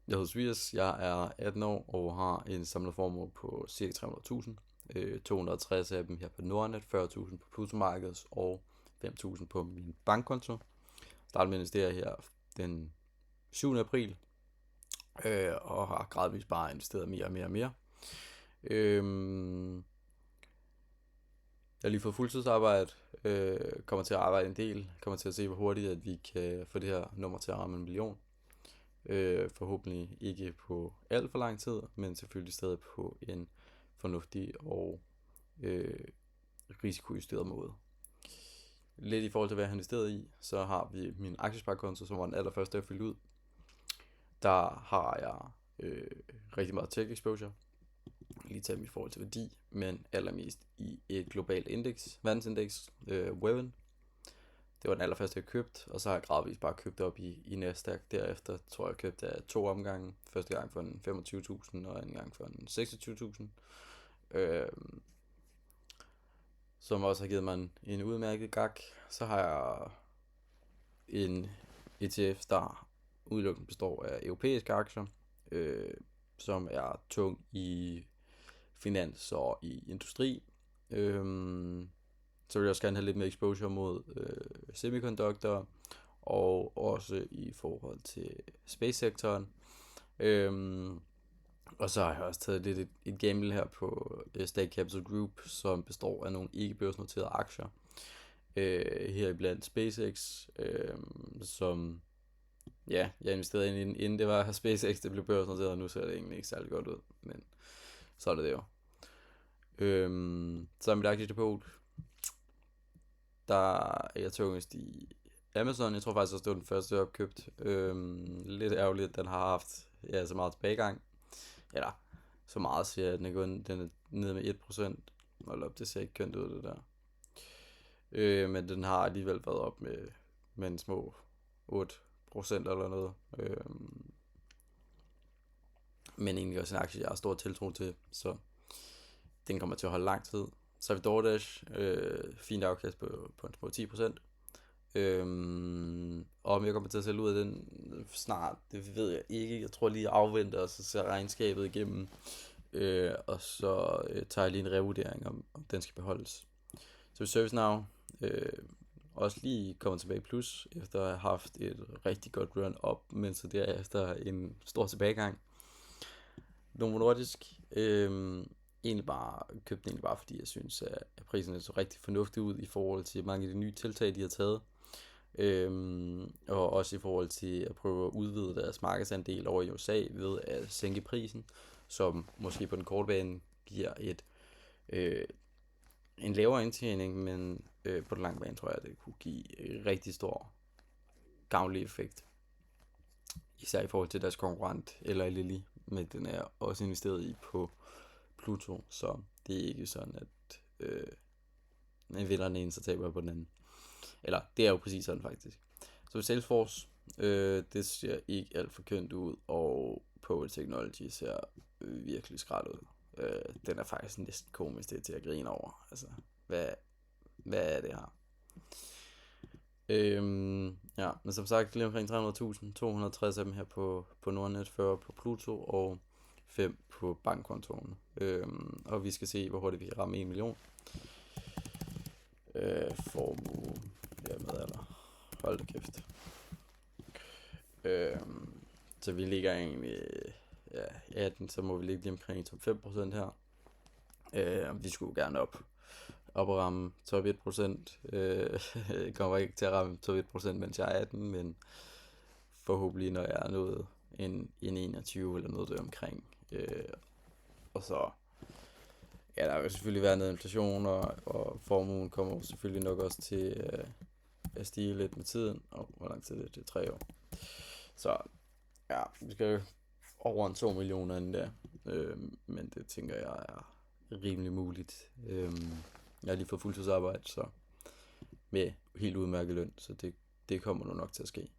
Jeg hedder Tobias, jeg er 18 år og har en samlet formue på ca. 300.000. 260 af dem her på Nordnet, 40.000 på Pluto-markedet og 5.000 på min bankkonto. Startede med at investere her den 7. april, og har gradvist bare investeret mere og mere og mere. Jeg har lige fået fuldtidsarbejde, kommer til at arbejde en del, kommer til at se, hvor hurtigt at vi kan få det her nummer til at ramme 1 million. Forhåbentlig ikke på alt for lang tid, men selvfølgelig stadig på en fornuftig og risikojusteret måde. Lidt i forhold til hvad jeg har investeret i, så har vi min aktiesparekonto, som var den allerførste jeg fyldte ud. Der har jeg rigtig meget tech exposure, lige talt i forhold til værdi, men allermest i et globalt indeks, verdensindeks, Webben. Det var den allerførste jeg købte, og så har jeg gradvist bare købt op i Nasdaq. Derefter tror jeg købte af 2 omgange. Første gang for en 25.000 og anden gang for en 26.000. Som også har givet mig en udmærket gak. Så har jeg en ETF, der udelukkende består af europæiske aktier, som er tung i finans og i industri. Så vil jeg også gerne have lidt mere exposure mod semiconductor, og også i forhold til space-sektoren. Og så har jeg også taget lidt et gamble her på Stake Capital Group, som består af nogle ikke-børsnoterede aktier. Heriblandt SpaceX, som jeg investerede ind inden det var SpaceX, det blev børsnoteret, og nu ser det egentlig ikke særlig godt ud, men så er det jo. Så er mit aktiedepot, der er jeg tungest i Amazon. Jeg tror faktisk også, det var den første, jeg har opkøbt. Lidt ærgerligt, den har haft så meget tilbagegang. Eller så meget, siger jeg, den er nede med 1%. Hold op, det ser ikke kønt ud, det der. Men den har alligevel været op med en små 8% eller noget. Men egentlig også en aktie, jeg har stor tiltro til, så den kommer til at holde lang tid. Så har vi DoorDash, fint afkast på en små 10%. Og om jeg kommer til at sælge ud af den snart, det ved jeg ikke. Jeg tror lige, jeg afventer, og så ser regnskabet igennem. Og så tager jeg lige en revurdering, om den skal beholdes. Så ServiceNow også lige kommer tilbage i plus, efter at have haft et rigtig godt run op, men så derefter en stor tilbagegang. Novo Nordisk, egentlig bare fordi jeg synes, at prisen så rigtig fornuftig ud i forhold til mange af de nye tiltag, de har taget. Og også i forhold til at prøve at udvide deres markedsandel over i USA ved at sænke prisen, som måske på den korte bane giver en lavere indtjening, men på den lange bane tror jeg, at det kunne give rigtig stor gavnlig effekt. Især i forhold til deres konkurrent, eller Lilly, men den er også investeret i på Pluto, så det er ikke sådan, at en vinder den ene, så taber på den anden. Eller, det er jo præcis sådan faktisk. Så Salesforce, det ser ikke alt for kønt ud, og Power Technology ser virkelig skrald ud. Den er faktisk næsten komisk, det er til at grine over. Altså, hvad er det her? Men som sagt, lige omkring 300.000, 260 af dem her på Nordnet, 40 på Pluto og 5 på bankkontoen. Og vi skal se, hvor hurtigt vi kan ramme 1 million. Formue, med eller hold da kæft. Så vi ligger egentlig 18, så må vi ligge lige omkring top 5% her. Vi skulle gerne op og ramme top 1%. Kommer ikke til at ramme top 1%, mens jeg er 18, men forhåbentlig når jeg er nået en 21 eller noget der omkring. Og så der vil selvfølgelig være noget inflation, og formuen kommer selvfølgelig nok også til at stige lidt med tiden. Og hvor lang tid det er 3 år. Så vi skal over en 2 millioner inden der. Men det tænker jeg er rimelig muligt. Jeg har lige fået fuldtidsarbejde, så med helt udmærket løn, så det kommer nu nok til at ske.